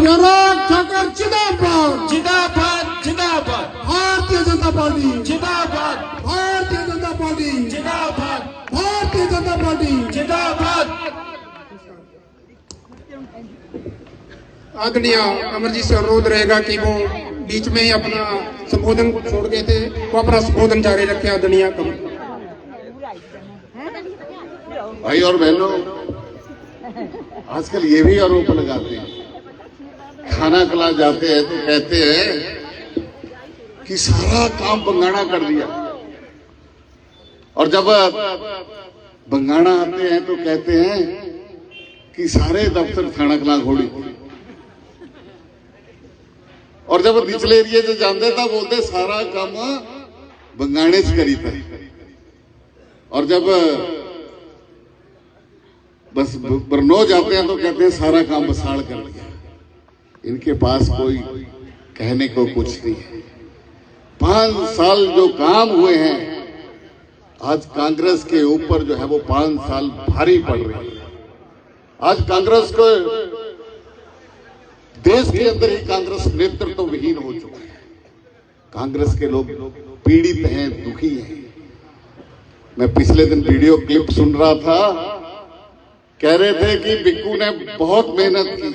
अनुराग ठाकर जिंदाबाद जिंदाबाद जिंदाबाद भारतीय जनता पार्टी जिंदाबाद भारतीय जनता पार्टी जिंदाबाद भारतीय जनता पार्टी जिंदाबाद। आदरणीय अमरजीत से अनुरोध रहेगा कि वो बीच में ही अपना संबोधन छोड़ गए थे, वो अपना संबोधन जारी रखे। आदरणीय भाई और बहनों, आजकल ये भी आरोप लगाते हैं, खाना खिला जाते हैं तो कहते हैं कि सारा काम बंगाना कर दिया, और जब बंगाना आते हैं तो कहते हैं कि सारे दफ्तर खाना खिला घोड़ी, और जब निचले एरिए से जानते था बोलते सारा काम बंगाने से करी था, और जब बस बरनो जाते हैं तो कहते हैं सारा काम बसाड़ कर दिया। इनके पास कोई कहने को कुछ नहीं है। 5 साल जो काम हुए हैं, आज कांग्रेस के ऊपर जो है वो 5 साल भारी पड़ रहे हैं। आज कांग्रेस को देश के अंदर ही कांग्रेस नेतृत्व विहीन हो चुका है। कांग्रेस के लोग पीड़ित हैं, दुखी हैं। मैं पिछले दिन वीडियो क्लिप सुन रहा था, कह रहे थे कि बिक्कू ने बहुत मेहनत की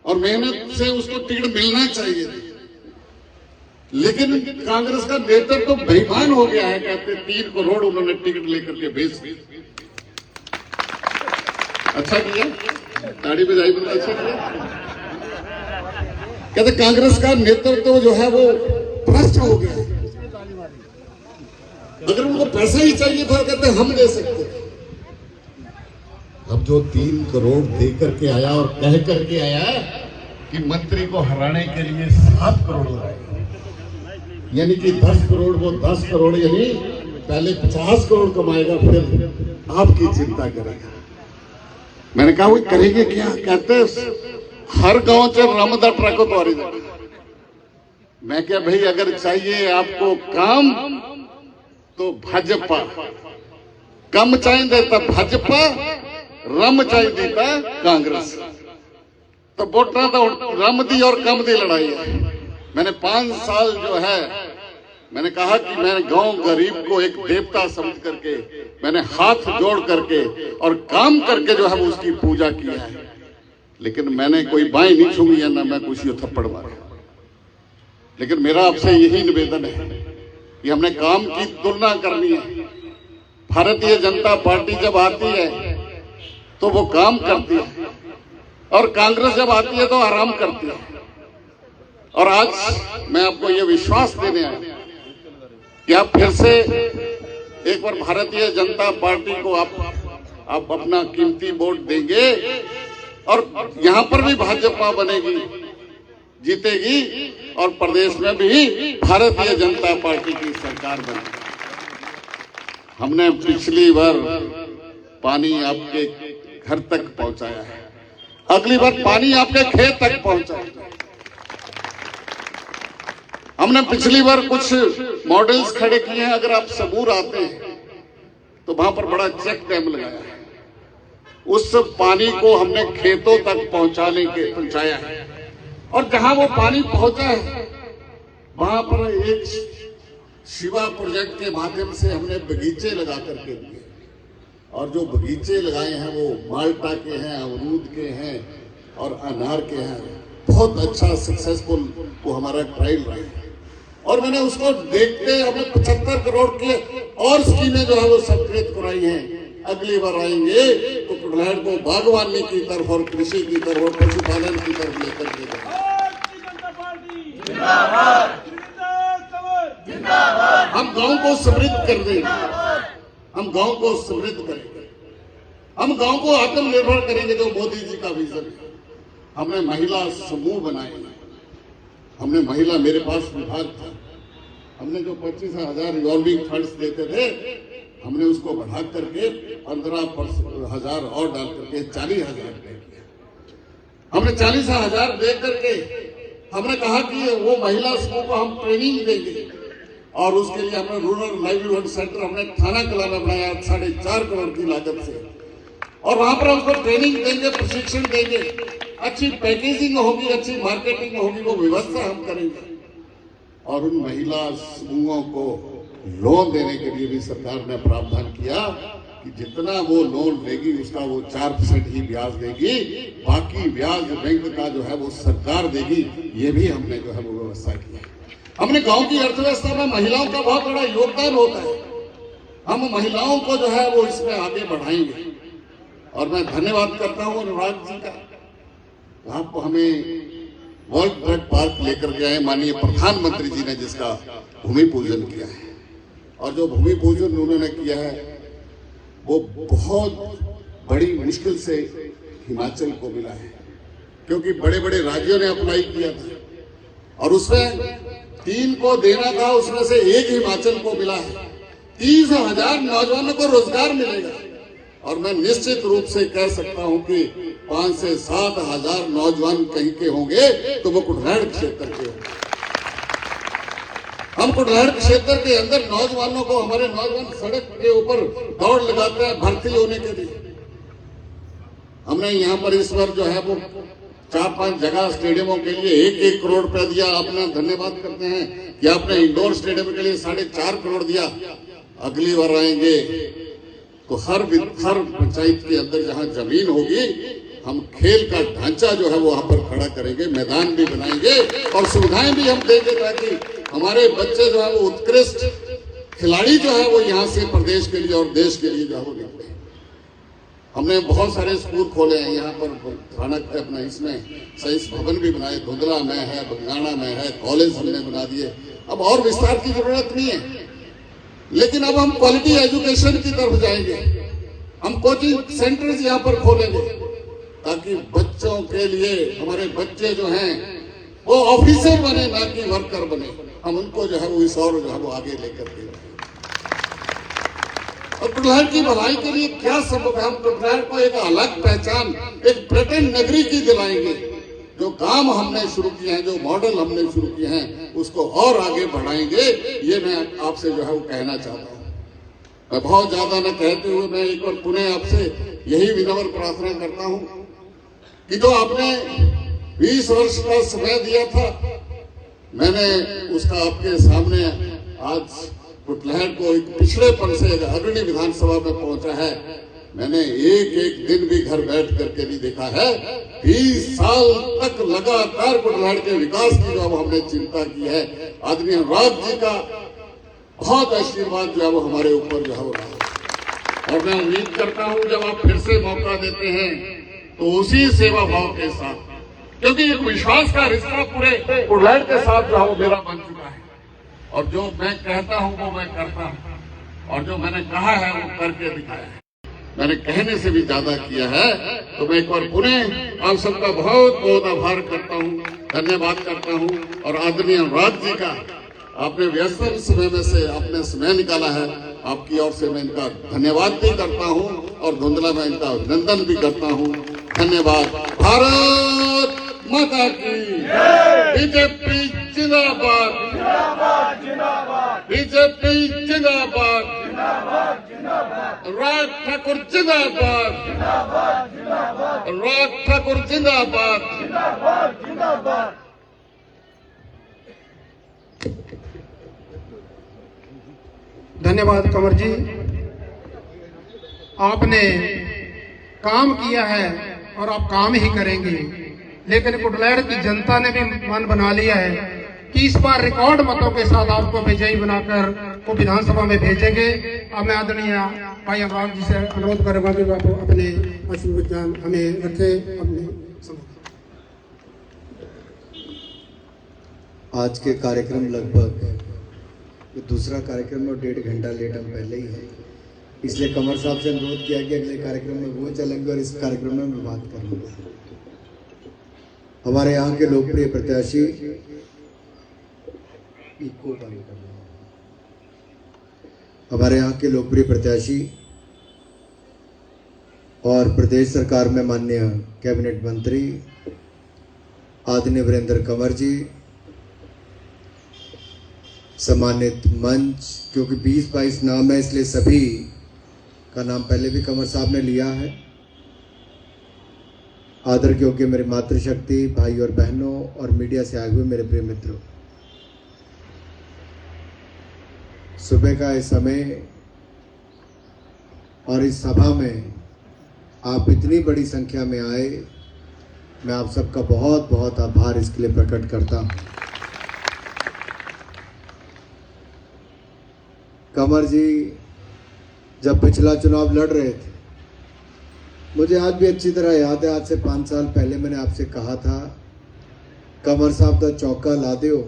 और मेहनत से उसको टिकट मिलना चाहिए थी, लेकिन कांग्रेस का नेतृत्व तो बेईमान हो गया है। कहते 3 करोड़ उन्होंने टिकट लेकर के बेच दी। अच्छा किया, ताड़ी बजाई, बंदा अच्छा किया। कहते कांग्रेस का नेतृत्व जो है वो भ्रष्ट हो गया। अगर उनको पैसा ही चाहिए था कहते हम दे सकते। अब जो 3 करोड़ दे करके आया और कह करके आया कि मंत्री को हराने के लिए 7 करोड़ लगाए, यानी कि 10 करोड़, वो 10 करोड़ यानी पहले 50 करोड़ कमाएगा, फिर आपकी चिंता करेगा। मैंने कहा वो करेंगे क्या? कहते हर गांव से रमदा ट्रक उतारी जाए। मैं क्या भाई, अगर चाहिए आपको काम तो भाजपा, कम चाहिए तो भाजपा, रम चाहिए था कांग्रेस। तो वोटा तो रम दी और कम दी लड़ाई है। मैंने 5 साल जो है, मैंने कहा कि मैंने गांव गरीब को एक देवता समझ करके मैंने हाथ जोड़ करके और काम करके जो है वो उसकी पूजा किया है। लेकिन मैंने कोई बाई नहीं छूंगी या ना मैं कुछ थप्पड़ मारा। लेकिन मेरा आपसे यही निवेदन है कि हमने काम की तुलना करनी है। भारतीय जनता पार्टी जब आती है तो वो काम करती है, और कांग्रेस जब आती है तो आराम करती है। और आज मैं आपको ये विश्वास देने आया कि आप फिर से एक बार भारतीय जनता पार्टी को आप अपना कीमती वोट देंगे, और यहां पर भी भाजपा बनेगी, जीतेगी, और प्रदेश में भी भारतीय जनता पार्टी की सरकार बनेगी। हमने पिछली बार पानी आपके घर तक पहुंचाया है, अगली बार पानी आपके खेत तक पहुंचाएगा। हमने पिछली बार कुछ मॉडल्स खड़े किए हैं। अगर आप सबूर आते हैं तो वहां पर बड़ा चेक डैम लगाया है, उस पानी को हमने खेतों तक पहुंचाया है। और जहां वो पानी पहुंचा है वहां पर एक शिवा प्रोजेक्ट के माध्यम से हमने बगीचे लगा करके दिए, और जो बगीचे लगाए हैं वो माल्टा के हैं, अमरूद के हैं और अनार के हैं। बहुत अच्छा सक्सेसफुल वो हमारा ट्रायल रहा है, और मैंने उसको देखते हमने 75 करोड़ के और स्कीमें जो है वो संकलित कराई हैं। अगली बार आएंगे तो कुटलैंड को बागवानी की तरफ और कृषि की तरफ और पशुपालन की तरफ लेकर के हम गांव को समृद्ध कर देंगे, हम गांव को समृद्ध करेंगे, हम गांव को आत्मनिर्भर करेंगे, जो मोदी जी का विजन है। हमने महिला समूह बनाए, हमने महिला, मेरे पास विभाग था, हमने जो 25,000 रिवॉल्विंग फंड्स देते थे हमने उसको बढ़ा करके 15,000 और डाल करके 40,000 दे दिया। हमने 40,000 दे करके हमने कहा कि वो महिला समूह को हम ट्रेनिंग देंगे, और उसके लिए हमने रूरल लाइवलीहुड सेंटर हमने थाना कला में बनाया 4.5 करोड़ की लागत से, और वहां पर हमको ट्रेनिंग देंगे, प्रशिक्षण देंगे। अच्छी पैकेजिंग होगी, अच्छी मार्केटिंग होगी, वो व्यवस्था हम करेंगे। और उन महिला समूहों को लोन देने के लिए भी सरकार ने प्रावधान किया कि जितना वो लोन लेगी उसका वो 4% ही ब्याज देगी, बाकी ब्याज बैंक का जो है वो सरकार देगी। ये भी हमने जो है वो व्यवस्था की है। हमने गांव की अर्थव्यवस्था में महिलाओं का बहुत बड़ा योगदान होता है, हम महिलाओं को जो है वो इसमें आगे बढ़ाएंगे। और मैं धन्यवाद करता हूं अनुराग जी का, आप हमें वर्ल्ड ड्रग पार्क लेकर गए हैं, माननीय प्रधानमंत्री जी ने जिसका भूमि पूजन किया है। और जो भूमि पूजन उन्होंने किया है वो बहुत बड़ी मुश्किल से हिमाचल को मिला है, क्योंकि बड़े बड़े राज्यों ने अप्लाई किया था और उसमें 3 को देना था, उसमें से 1 हिमाचल को मिला है। 30,000 नौजवानों को रोजगार मिलेगा। और मैं निश्चित रूप से कह सकता हूं कि 5 से 7 हजार नौजवान कहीं के होंगे तो वो कुटलैहड़ क्षेत्र के होंगे। हम कुटलैहड़ क्षेत्र के अंदर नौजवानों को, हमारे नौजवान सड़क के ऊपर दौड़ लगाते हैं भर्ती होने के लिए। हमने यहाँ पर इस बार जो है वो 4-5 जगह स्टेडियमों के लिए 1-1 करोड़ रुपया दिया। अपना धन्यवाद करते हैं कि आपने इंडोर स्टेडियम के लिए 4.5 करोड़ दिया। अगली बार आएंगे तो हर पंचायत के अंदर जहां जमीन होगी हम खेल का ढांचा जो है वो वहां पर खड़ा करेंगे, मैदान भी बनाएंगे और सुविधाएं भी हम देंगे, ताकि हमारे बच्चे जो है वो उत्कृष्ट खिलाड़ी जो है वो यहाँ से प्रदेश के लिए और देश के लिए जो है वो निकले। हमने बहुत सारे स्कूल खोले हैं यहाँ पर, थाना अपना इसमें सैंस भवन भी बनाए, धुंधला में है, बंगाणा में है, कॉलेज हमने बना दिए। अब और विस्तार की जरूरत नहीं है, लेकिन अब हम क्वालिटी एजुकेशन की तरफ जाएंगे। हम कोचिंग सेंटर्स यहाँ पर खोलेंगे ताकि बच्चों के लिए, हमारे बच्चे जो हैं वो ऑफिसर बने ना कि वर्कर बने। हम उनको जो है वो इस और जो है वो आगे लेकर के और कुटलैहड़ की भलाई के लिए क्या संभव है। हम कुटलैहड़ को एक अलग पहचान, एक पर्यटन नगरी की दिलाएंगे। जो काम हमने शुरू किए हैं, जो मॉडल हमने शुरू किए हैं, उसको और आगे बढ़ाएंगे। ये मैं आपसे जो है वो कहना चाहता हूँ। मैं बहुत ज्यादा न कहते हुए मैं एक बार पुनः आपसे यही विनम्र प्रार्थना करता हूँ कि जो आपने 20 वर्ष का समय दिया था, मैंने उसका आपके सामने आज कुटलैहड़ को एक पिछड़ेपन से अग्रणी विधानसभा में पहुंचा है। मैंने एक दिन भी घर बैठ करके नहीं देखा है। 20 साल तक लगातार कुटलैहड़ के विकास की जो हमने चिंता की है। आदरणीय अनुराग जी का बहुत आशीर्वाद जो है वो हमारे ऊपर जो है वो रहा। और मैं उम्मीद करता हूं जब आप फिर से मौका देते हैं तो उसी सेवा भाव के साथ, क्योंकि एक विश्वास का रिश्ता पूरे कुटलैहड़ के साथ जो है वो मेरा बन चुका है। और जो मैं कहता हूं वो मैं करता हूं, और जो मैंने कहा है वो करके दिखाया है। मैंने कहने से भी ज्यादा किया है। तो मैं एक बार पुनः आप सबका बहुत बहुत आभार करता हूं, धन्यवाद करता हूं। और आदरणीय अनुराग जी का आपने व्यस्त समय में से आपने समय निकाला है, आपकी ओर से मैं इनका धन्यवाद भी करता हूं और धुंधला में इनका अभिनंदन भी करता हूं। धन्यवाद। भारत माता की बीजेपी जिंदाबाद, बीजेपी जिंदाबाद, राज ठाकुर जिंदाबाद, राज ठाकुर जिंदाबाद। धन्यवाद कंवर जी, आपने काम किया है और आप काम ही करेंगे। लेकिन कुटलैहड़ की जनता ने भी मन बना लिया है कि इस बार रिकॉर्ड मतों के साथ आपको विजयी बनाकर को विधानसभा में भेजेंगे। अब मैं आदरणीय भाई अनुराग जी से अनुरोध करूंगा कि आप अपने आशीर्वाद हमें रखे। अपने आज के कार्यक्रम लगभग दूसरा कार्यक्रम और 1.5 घंटा लेट हम पहले ही है, इसलिए कंवर साहब से अनुरोध किया कि अगले कार्यक्रम में वो चलेंगे और इस कार्यक्रम में मैं बात करूंगा। हमारे यहाँ के लोकप्रिय प्रत्याशी हमारे यहाँ के लोकप्रिय प्रत्याशी और प्रदेश सरकार में माननीय कैबिनेट मंत्री आदरणीय वीरेंद्र कंवर जी, सम्मानित मंच, क्योंकि 20-22 नाम है इसलिए सभी का नाम पहले भी कंवर साहब ने लिया है। आदर के योग्य मेरे मातृशक्ति भाई और बहनों और मीडिया से आए हुए मेरे प्रिय मित्रों, सुबह का इस समय और इस सभा में आप इतनी बड़ी संख्या में आए, मैं आप सबका बहुत बहुत आभार इसके लिए प्रकट करता हूं। कंवर जी जब पिछला चुनाव लड़ रहे थे, मुझे आज भी अच्छी तरह याद है, आज से 5 साल पहले मैंने आपसे कहा था, कंवर साहब का चौका ला दो,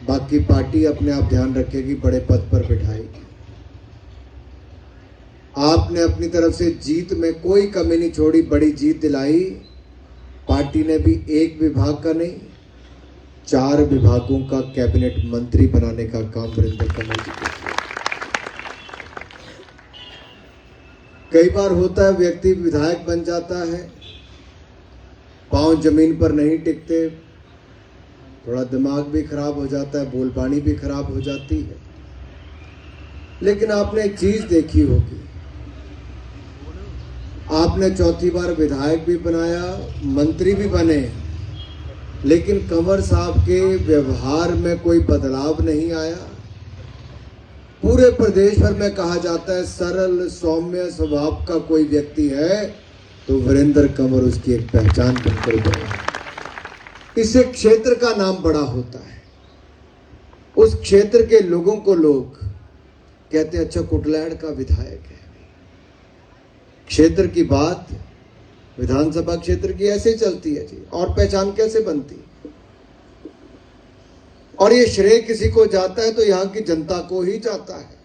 बाकी पार्टी अपने आप ध्यान रखेगी, बड़े पद पर बिठाएगी। आपने अपनी तरफ से जीत में कोई कमी नहीं छोड़ी, बड़ी जीत दिलाई। पार्टी ने भी एक विभाग का नहीं, 4 विभागों का कैबिनेट मंत्री बनाने का काम वीरेंद्र कंवर जी किया। कई बार होता है व्यक्ति विधायक बन जाता है, पांव जमीन पर नहीं टिकते, थोड़ा दिमाग भी खराब हो जाता है, बोलबानी भी खराब हो जाती है। लेकिन आपने एक चीज देखी होगी, आपने 4थी बार विधायक भी बनाया, मंत्री भी बने, लेकिन कंवर साहब के व्यवहार में कोई बदलाव नहीं आया। पूरे प्रदेश भर में कहा जाता है सरल सौम्य स्वभाव का कोई व्यक्ति है तो वीरेंद्र कंवर उसकी एक पहचान बनकर गया। इससे क्षेत्र का नाम बड़ा होता है, उस क्षेत्र के लोगों को लोग कहते हैं अच्छा कुटलैहड़ का विधायक है। क्षेत्र की बात विधानसभा क्षेत्र की ऐसे चलती है जी, और पहचान कैसे बनती है। और ये श्रेय किसी को जाता है तो यहां की जनता को ही जाता है,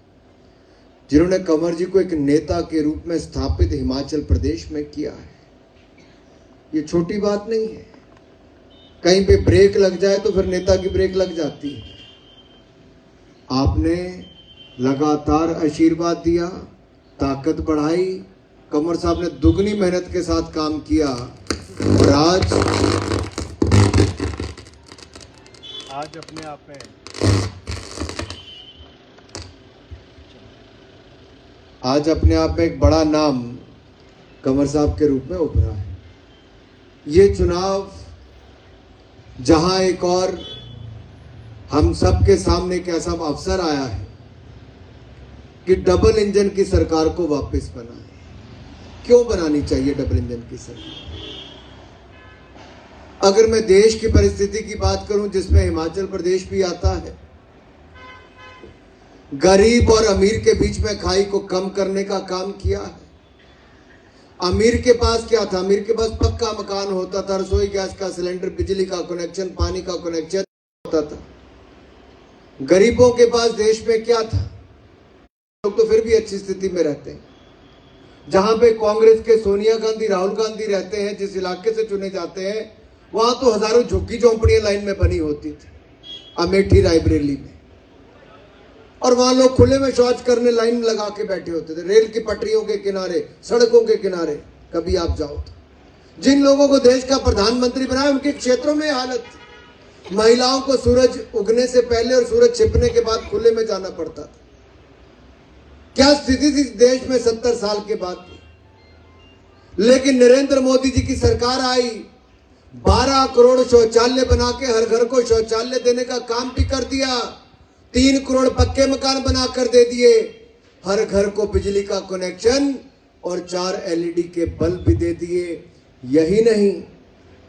जिन्होंने कंवर जी को एक नेता के रूप में स्थापित हिमाचल प्रदेश में किया है। ये छोटी बात नहीं है, कहीं पे ब्रेक लग जाए तो फिर नेता की ब्रेक लग जाती है। आपने लगातार आशीर्वाद दिया, ताकत बढ़ाई, कंवर साहब ने दुगनी मेहनत के साथ काम किया और आज अपने आप में एक बड़ा नाम कंवर साहब के रूप में उभरा है। ये चुनाव जहां एक और हम सबके सामने एक ऐसा अवसर आया है कि डबल इंजन की सरकार को वापस बनाए। क्यों बनानी चाहिए डबल इंजन की सरकार? अगर मैं देश की परिस्थिति की बात करूं जिसमें हिमाचल प्रदेश भी आता है, गरीब और अमीर के बीच में खाई को कम करने का काम किया है। अमीर के पास क्या था? अमीर के पास पक्का मकान होता था, रसोई गैस का सिलेंडर, बिजली का कनेक्शन, पानी का कनेक्शन होता था। गरीबों के पास देश में क्या था? लोग तो फिर भी अच्छी स्थिति में रहते हैं। जहां पे कांग्रेस के सोनिया गांधी, राहुल गांधी रहते हैं, जिस इलाके से चुने जाते हैं, वहां तो हजारों झुग्गी झोंपड़ियां लाइन में बनी होती थी, अमेठी रायबरेली में, और वहां लोग खुले में शौच करने लाइन लगा के बैठे होते थे, रेल की पटरियों के किनारे, सड़कों के किनारे। कभी आप जाओ तो जिन लोगों को देश का प्रधानमंत्री बनाया उनके क्षेत्रों में हालत थी। महिलाओं को सूरज उगने से पहले और सूरज छिपने के बाद खुले में जाना पड़ता था। क्या स्थिति थी देश में 70 साल के बाद? लेकिन नरेंद्र मोदी जी की सरकार आई, 12 करोड़ शौचालय बना के हर घर को शौचालय देने का काम भी कर दिया, 3 करोड़ पक्के मकान बनाकर दे दिए, हर घर को बिजली का कनेक्शन और 4 LED के बल्ब भी दे दिए। यही नहीं,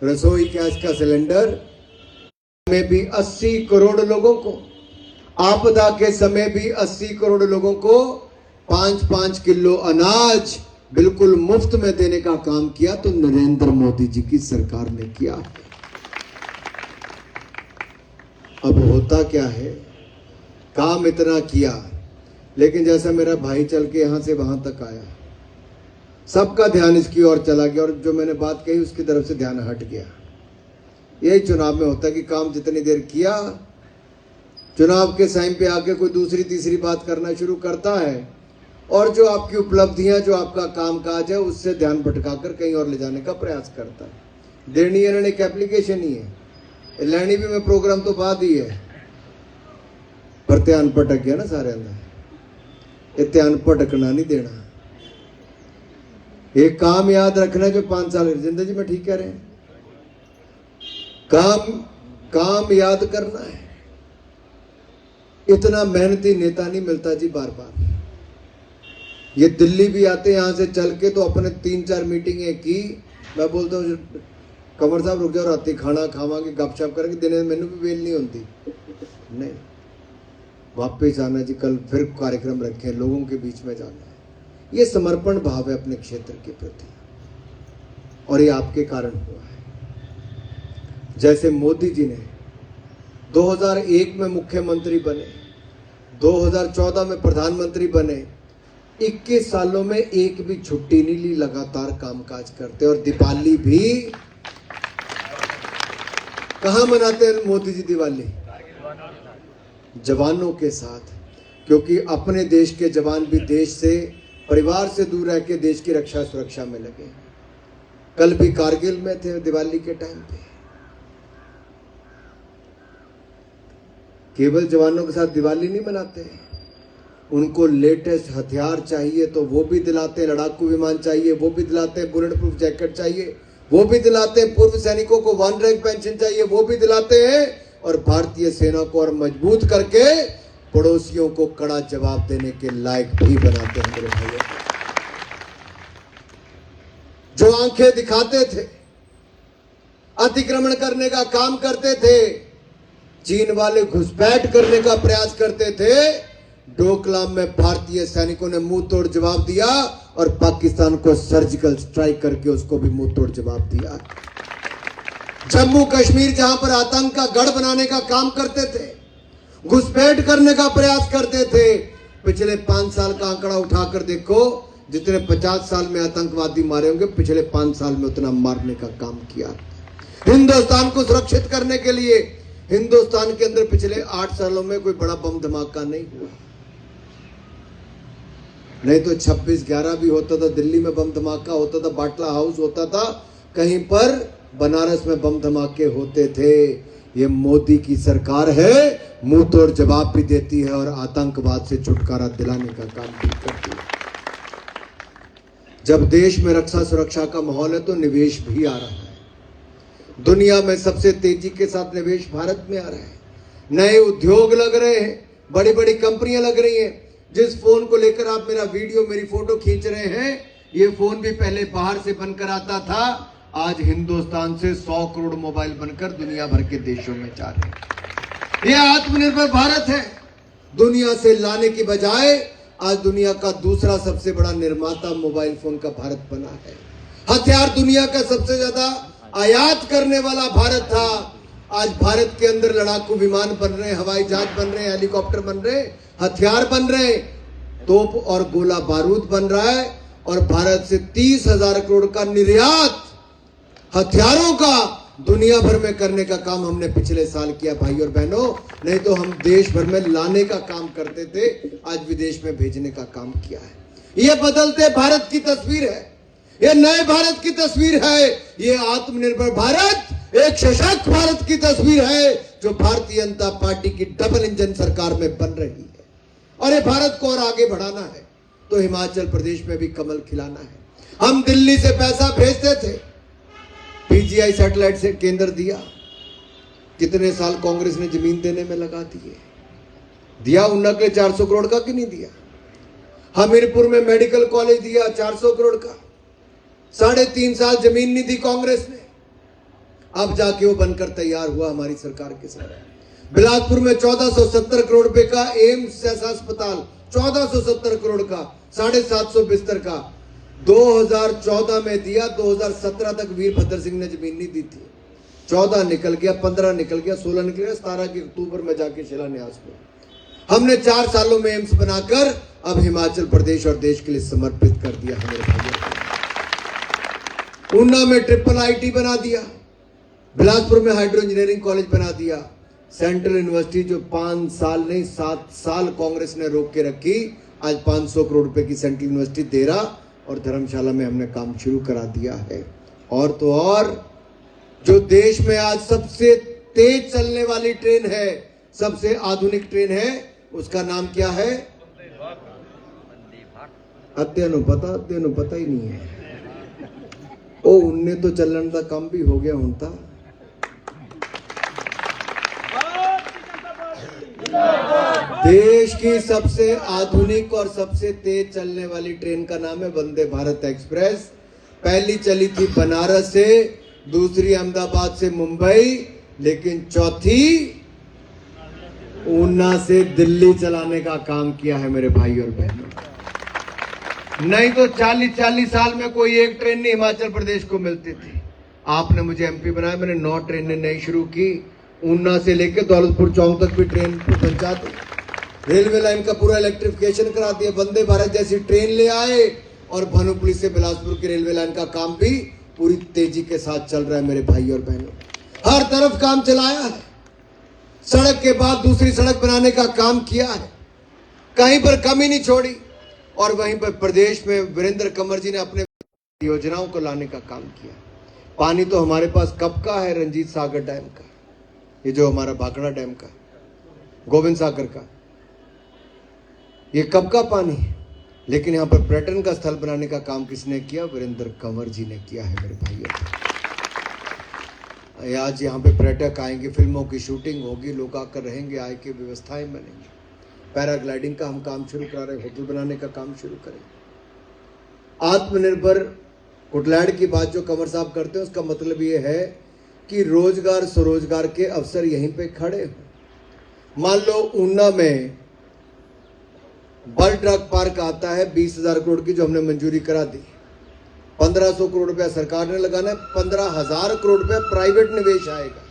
रसोई गैस का सिलेंडर में भी 80 करोड़ लोगों को, आपदा के समय भी 80 करोड़ लोगों को 5-5 किलो अनाज बिल्कुल मुफ्त में देने का काम किया तो नरेंद्र मोदी जी की सरकार ने किया। अब होता क्या है, काम इतना किया, लेकिन जैसा मेरा भाई चल के यहां से वहां तक आया, सबका ध्यान इसकी ओर चला गया और जो मैंने बात कही उसकी तरफ से ध्यान हट गया। यही चुनाव में होता है कि काम जितनी देर किया, चुनाव के टाइम पे आके कोई दूसरी तीसरी बात करना शुरू करता है और जो आपकी उपलब्धियां, जो आपका कामकाज है, उससे ध्यान भटकाकर कहीं और ले जाने का प्रयास करता है। देनी है एक एप्लीकेशन ही है, लैनी भी में प्रोग्राम तो बाद ही है, पर ध्यान भटक गया ना सारे अंदर। ये ध्यान भटकना नहीं देना। एक काम याद रखना जो 5 साल जिंदगी में, ठीक कह रहे हैं, काम याद करना है। इतना मेहनती नेता नहीं मिलता जी बार बार। ये दिल्ली भी आते यहां से चल के तो अपने 3-4 मीटिंगें की, मैं बोलता हूँ कंवर साहब रुक जाओ, राती खाना खावांगे, गपशप करेंगे, दिन में मैनू भी वेल नहीं होती। नहीं, वापिस आना जी, कल फिर कार्यक्रम रखे, लोगों के बीच में जाना है। ये समर्पण भाव है अपने क्षेत्र के प्रति, और ये आपके कारण हुआ है। जैसे मोदी जी ने 2001 में मुख्यमंत्री बने, 2014 में प्रधानमंत्री बने, 21 सालों में एक भी छुट्टी नहीं ली, लगातार कामकाज करते। और दिवाली भी कहां मनाते हैं मोदी जी दिवाली? जवानों के साथ, क्योंकि अपने देश के जवान भी देश से, परिवार से दूर रह के देश की रक्षा सुरक्षा में लगे। कल भी कारगिल में थे दिवाली के टाइम पे। केवल जवानों के साथ दिवाली नहीं मनाते, उनको लेटेस्ट हथियार चाहिए तो वो भी दिलाते हैं, लड़ाकू विमान चाहिए वो भी दिलाते हैं, बुलेट प्रूफ जैकेट चाहिए वो भी दिलाते हैं, पूर्व सैनिकों को 1 रैंक पेंशन चाहिए वो भी दिलाते हैं, और भारतीय सेना को और मजबूत करके पड़ोसियों को कड़ा जवाब देने के लायक भी बनाते हैं मेरे भाइयों। जो आंखें दिखाते थे, अतिक्रमण करने का काम करते थे, चीन वाले घुसपैठ करने का प्रयास करते थे, डोकलाम में भारतीय सैनिकों ने मुंह तोड़ जवाब दिया, और पाकिस्तान को सर्जिकल स्ट्राइक करके उसको भी मुंह तोड़ जवाब दिया। जम्मू कश्मीर जहां पर आतंक का गढ़ बनाने का काम करते थे, घुसपैठ करने का प्रयास करते थे, पिछले 5 साल का आंकड़ा उठाकर देखो, जितने 50 साल में आतंकवादी मारे होंगे, पिछले 5 साल में उतना मारने का काम किया। हिंदुस्तान को सुरक्षित करने के लिए हिंदुस्तान के अंदर पिछले 8 सालों में कोई बड़ा बम धमाका नहीं हुआ। नहीं तो 26/11 भी होता था, दिल्ली में बम धमाका होता था, बाटला हाउस होता था, कहीं पर बनारस में बम धमाके होते थे। ये मोदी की सरकार है, मुंह तोड़ जवाब भी देती है और आतंकवाद से छुटकारा दिलाने का काम भी करती है। जब देश में रक्षा सुरक्षा का माहौल है तो निवेश भी आ रहा है। दुनिया में सबसे तेजी के साथ निवेश भारत में आ रहा है। नए उद्योग लग रहे हैं, बड़ी बड़ी कंपनियां लग रही हैं। जिस फोन को लेकर आप मेरा वीडियो, मेरी फोटो खींच रहे हैं, ये फोन भी पहले बाहर से बनकर आता था, आज हिंदुस्तान से 100 करोड़ मोबाइल बनकर दुनिया भर के देशों में जा रहे हैं। यह आत्मनिर्भर भारत है। दुनिया से लाने की बजाय आज दुनिया का दूसरा सबसे बड़ा निर्माता मोबाइल फोन का भारत बना है। हथियार दुनिया का सबसे ज्यादा आयात करने वाला भारत था। आज भारत के अंदर लड़ाकू विमान बन रहे हैं, हवाई जहाज बन रहे हैं, हेलीकॉप्टर बन रहे हैं, हथियार बन रहे हैं, तोप और गोला बारूद बन रहा है, और भारत से 30,000 करोड़ का निर्यात हथियारों का दुनिया भर में करने का काम हमने पिछले साल किया भाई और बहनों। नहीं तो हम देश भर में लाने का काम करते थे, आज विदेश में भेजने का काम किया है। यह बदलते भारत की तस्वीर है, यह नए भारत की तस्वीर है, यह आत्मनिर्भर भारत, एक सशक्त भारत की तस्वीर है, जो भारतीय जनता पार्टी की डबल इंजन सरकार में बन रही है। और ये भारत को और आगे बढ़ाना है तो हिमाचल प्रदेश में भी कमल खिलाना है। हम दिल्ली से पैसा भेजते थे, पीजीआई सैटेलाइट से केंद्र दिया, कितने साल कांग्रेस ने जमीन देने में लगा दिया उन्ना के 400 करोड़ का कि नहीं दिया। हमीरपुर में मेडिकल कॉलेज दिया 400 करोड़ का, 3.5 साल जमीन नहीं दी कांग्रेस ने, अब जाके वो बनकर तैयार हुआ हमारी सरकार के साथ। बिलासपुर में 1470 करोड़ रुपए का एम्स जैसा अस्पताल, 1470 करोड़ का, 750 बिस्तर का, 2014 में दिया, 2017 तक वीरभद्र सिंह ने जमीन नहीं दी थी। 14 निकल गया, 15 निकल गया, 16 निकल गया, 17 की अक्टूबर में जाके शिलान्यास हुआ। हमने 4 सालों में एम्स बनाकर अब हिमाचल प्रदेश और देश के लिए समर्पित कर दिया हमारे भाइयों। ऊना में ट्रिपल आईटी बना दिया, बिलासपुर में हाइड्रो इंजीनियरिंग कॉलेज बना दिया। सेंट्रल यूनिवर्सिटी जो 5 साल नहीं 7 साल कांग्रेस ने रोक के रखी, आज 500 करोड़ रुपए की सेंट्रल यूनिवर्सिटी दे रहा, और धर्मशाला में हमने काम शुरू करा दिया है। और तो और जो देश में आज सबसे तेज चलने वाली ट्रेन है, सबसे आधुनिक ट्रेन है, उसका नाम क्या है? अध्ययन पता ही नहीं है। ओ उनने तो चलन का कम भी हो गया होता। देश की सबसे आधुनिक और सबसे तेज चलने वाली ट्रेन का नाम है वंदे भारत एक्सप्रेस। पहली चली थी बनारस से, दूसरी अहमदाबाद से मुंबई, लेकिन चौथी ऊना से दिल्ली चलाने का काम किया है मेरे भाई और बहनों। नहीं तो 40-40 साल में कोई एक ट्रेन नहीं हिमाचल प्रदेश को मिलती थी। आपने मुझे एमपी बनाया, मैंने 9 ट्रेनें नई शुरू की। ऊना से लेकर दौलतपुर चौक तक भी ट्रेन पहुंचा दी। रेलवे लाइन का पूरा इलेक्ट्रिफिकेशन करा दिया, वंदे भारत जैसी ट्रेन ले आए और भानुपुरी से बिलासपुर की रेलवे लाइन का काम भी पूरी तेजी के साथ चल रहा है मेरे भाई और बहनों। हर तरफ काम चलाया है, सड़क के बाद दूसरी सड़क बनाने का काम किया है, कहीं पर कमी नहीं छोड़ी। और वहीं पर प्रदेश में वीरेंद्र कंवर जी ने अपने योजनाओं को लाने का काम किया। पानी तो हमारे पास कब का है, रंजीत सागर डैम का, ये जो हमारा भाखड़ा डैम का, गोविंद सागर का, ये कब का पानी है। लेकिन यहाँ पर पर्यटन का स्थल बनाने का काम किसने किया? वीरेंद्र कंवर जी ने किया है मेरे भाइयों। आज यहाँ पे पर्यटक आएंगे, फिल्मों की शूटिंग होगी, लोग आकर रहेंगे, आय की व्यवस्थाएं बनेंगी। पैराग्लाइडिंग का हम काम शुरू करा रहे हैं, होटल बनाने का काम शुरू करें। आत्मनिर्भर कुटलैड़ की बात जो कंवर साहब करते हैं, उसका मतलब ये है कि रोजगार स्वरोजगार के अवसर यहीं पे खड़े हो। मान लो ऊना में बल ट्रक पार्क आता है 20,000 करोड़ की, जो हमने मंजूरी करा दी। 1500 करोड़ रुपया सरकार ने लगाना है, 15,000 करोड़ रुपया प्राइवेट निवेश आएगा,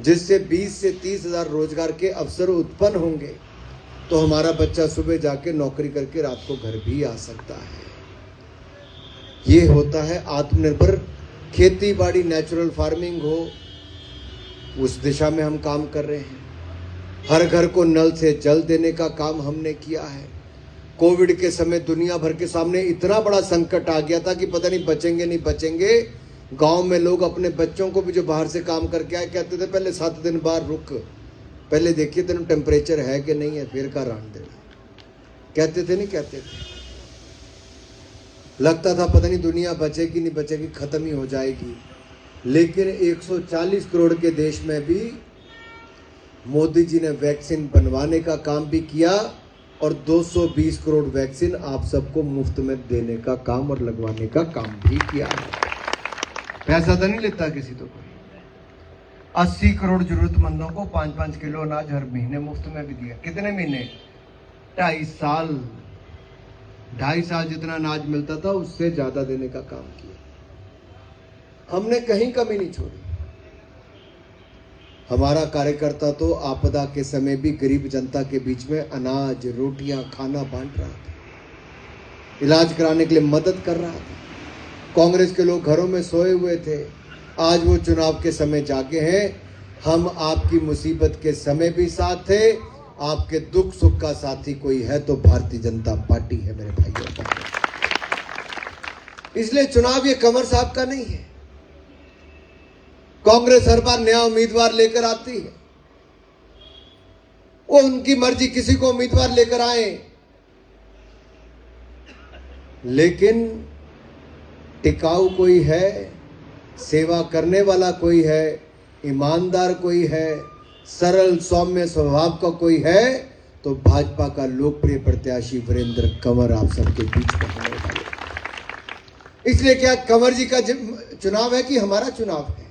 जिससे 20 से 30,000 रोजगार के अवसर उत्पन्न होंगे। तो हमारा बच्चा सुबह जाके नौकरी करके रात को घर भी आ सकता है। ये होता है आत्मनिर्भर। खेती बाड़ी, नेचुरल फार्मिंग हो, उस दिशा में हम काम कर रहे हैं। हर घर को नल से जल देने का काम हमने किया है। कोविड के समय दुनिया भर के सामने इतना बड़ा संकट आ गया था कि पता नहीं बचेंगे नहीं बचेंगे। गांव में लोग अपने बच्चों को भी जो बाहर से काम करके आए, कहते थे पहले 7 दिन बाहर रुक, पहले देखिए तेन टेम्परेचर है कि नहीं है, फिर का रान देना। कहते थे नहीं कहते थे? लगता था पता नहीं दुनिया बचेगी नहीं बचेगी, खत्म ही हो जाएगी। लेकिन 140 करोड़ के देश में भी मोदी जी ने वैक्सीन बनवाने का काम भी किया और 220 करोड़ वैक्सीन आप सबको मुफ्त में देने का काम और लगवाने का काम भी किया है। पैसा तो नहीं लेता किसी तो कोई। 80 करोड़ जरूरतमंदों को 5-5 किलो अनाज हर महीने मुफ्त में भी दिया। कितने महीने? 2.5 साल। 2.5 साल जितना अनाज मिलता था उससे ज्यादा देने का काम किया। हमने कहीं कमी नहीं छोड़ी। हमारा कार्यकर्ता तो आपदा के समय भी गरीब जनता के बीच में अनाज, रोटियां, खाना बांट रहा था, इलाज कराने के लिए मदद कर रहा था। कांग्रेस के लोग घरों में सोए हुए थे, आज वो चुनाव के समय जागे हैं। हम आपकी मुसीबत के समय भी साथ थे, आपके दुख सुख का साथी कोई है तो भारतीय जनता पार्टी है मेरे भाइयों। इसलिए चुनाव ये कंवर साहब का नहीं है। कांग्रेस हर बार नया उम्मीदवार लेकर आती है, वो उनकी मर्जी, किसी को उम्मीदवार लेकर आए, लेकिन टिकाऊ कोई है, सेवा करने वाला कोई है, ईमानदार कोई है, सरल सौम्य स्वभाव का कोई है, तो भाजपा का लोकप्रिय प्रत्याशी वीरेंद्र कंवर आप सबके बीच में होने वाले। इसलिए क्या कंवर जी का चुनाव है कि हमारा चुनाव है?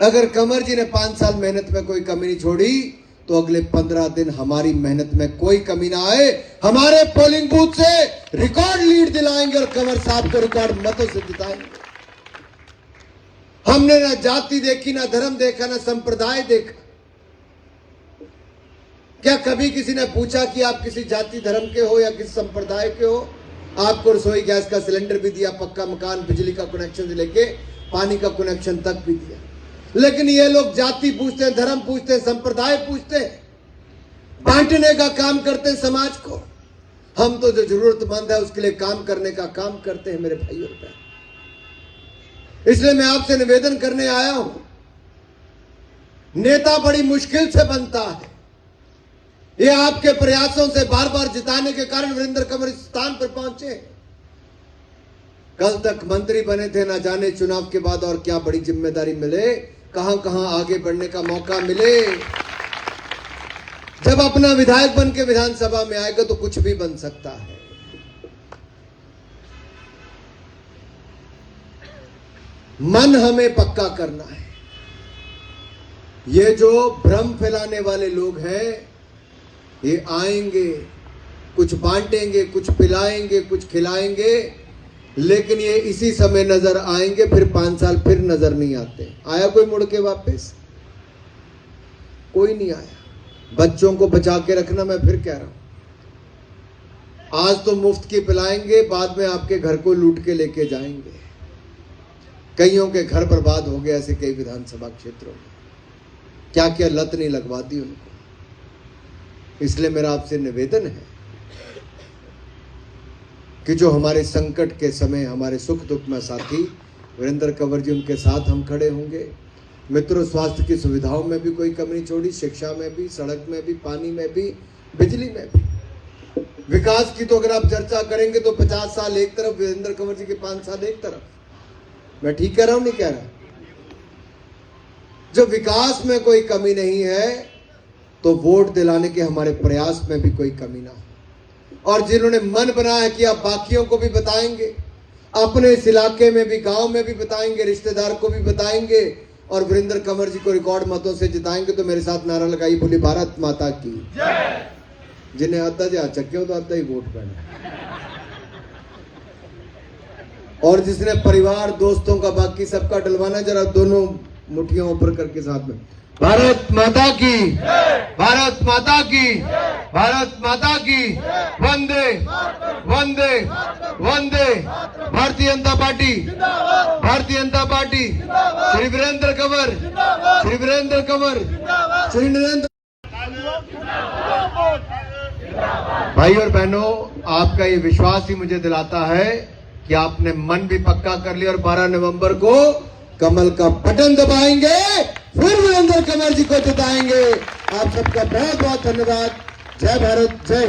अगर कंवर जी ने 5 साल मेहनत में कोई कमी नहीं छोड़ी, तो अगले 15 दिन हमारी मेहनत में कोई कमी ना आए। हमारे पोलिंग बूथ से रिकॉर्ड लीड दिलाएंगे और कंवर साहब को रिकॉर्ड मतों से जिताएंगे। हमने ना जाति देखी, ना धर्म देखा, ना संप्रदाय देखा। क्या कभी किसी ने पूछा कि आप किसी जाति धर्म के हो या किसी संप्रदाय के हो? आपको रसोई गैस का सिलेंडर भी दिया, पक्का मकान, बिजली का कनेक्शन से लेके पानी का कनेक्शन तक भी दिया। लेकिन ये लोग जाति पूछते हैं, धर्म पूछते हैं, संप्रदाय पूछते हैं, बांटने का काम करते हैं समाज को। हम तो जो जरूरतमंद है उसके लिए काम करने का काम करते हैं मेरे भाइयों और बहनों। इसलिए मैं आपसे निवेदन करने आया हूं। नेता बड़ी मुश्किल से बनता है। ये आपके प्रयासों से बार बार जिताने के कारण वीरेंद्र कंवर इस स्थान पर पहुंचे। कल तक मंत्री बने थे, ना जाने चुनाव के बाद और क्या बड़ी जिम्मेदारी मिले, कहां कहां आगे बढ़ने का मौका मिले। जब अपना विधायक बन के विधानसभा में आएगा तो कुछ भी बन सकता है। मन हमें पक्का करना है। ये जो भ्रम फैलाने वाले लोग हैं, ये आएंगे, कुछ बांटेंगे, कुछ पिलाएंगे, कुछ खिलाएंगे, लेकिन ये इसी समय नजर आएंगे, फिर 5 साल फिर नजर नहीं आते। आया कोई मुड़ के वापस? कोई नहीं आया। बच्चों को बचा के रखना, मैं फिर कह रहा हूं। आज तो मुफ्त की पिलाएंगे, बाद में आपके घर को लूट के लेके जाएंगे। कईयों के घर बर्बाद हो गए ऐसे कई विधानसभा क्षेत्रों में। क्या क्या लत नहीं लगवा दी उनको। इसलिए मेरा आपसे निवेदन है कि जो हमारे संकट के समय, हमारे सुख दुख में साथी वीरेंद्र कंवर जी, उनके साथ हम खड़े होंगे। मित्रों, स्वास्थ्य की सुविधाओं में भी कोई कमी नहीं छोड़ी, शिक्षा में भी, सड़क में भी, पानी में भी, बिजली में भी। विकास की तो अगर आप चर्चा करेंगे तो 50 साल एक तरफ, वीरेंद्र कंवर जी के 5 साल एक तरफ। मैं ठीक कह रहा हूं, नहीं कह रहा? जब विकास में कोई कमी नहीं है तो वोट दिलाने के हमारे प्रयास में भी कोई कमी ना हो। और जिन्होंने मन बनाया है कि आप बाकियों को भी बताएंगे, अपने इस इलाके में भी, गांव में भी बताएंगे, रिश्तेदार को भी बताएंगे और वीरेंद्र कंवर जी को रिकॉर्ड मतों से जिताएंगे, तो मेरे साथ नारा लगाई, बोली भारत माता की जय। जिन्हें आता जा चक्के तो आता ही वोट करना, और जिसने परिवार, दोस्तों का, बाकी सबका डलवाना, जरा दोनों मुट्ठियां ऊपर करके साथ में, भारत माता की, भारत माता की, भारत माता की, वंदे वंदे वंदे, भारतीय जनता पार्टी, भारतीय जनता पार्टी, श्री वीरेंद्र कंवर, श्री वीरेंद्र कंवर, श्री नरेंद्र। भाई और बहनों, आपका ये विश्वास ही मुझे दिलाता है कि आपने मन भी पक्का कर लिया और 12 नवंबर को कमल का बटन दबाएंगे, फिर वीरेंद्र कंवर जी को जिताएंगे। आप सबका बहुत बहुत धन्यवाद। जय भारत, जय।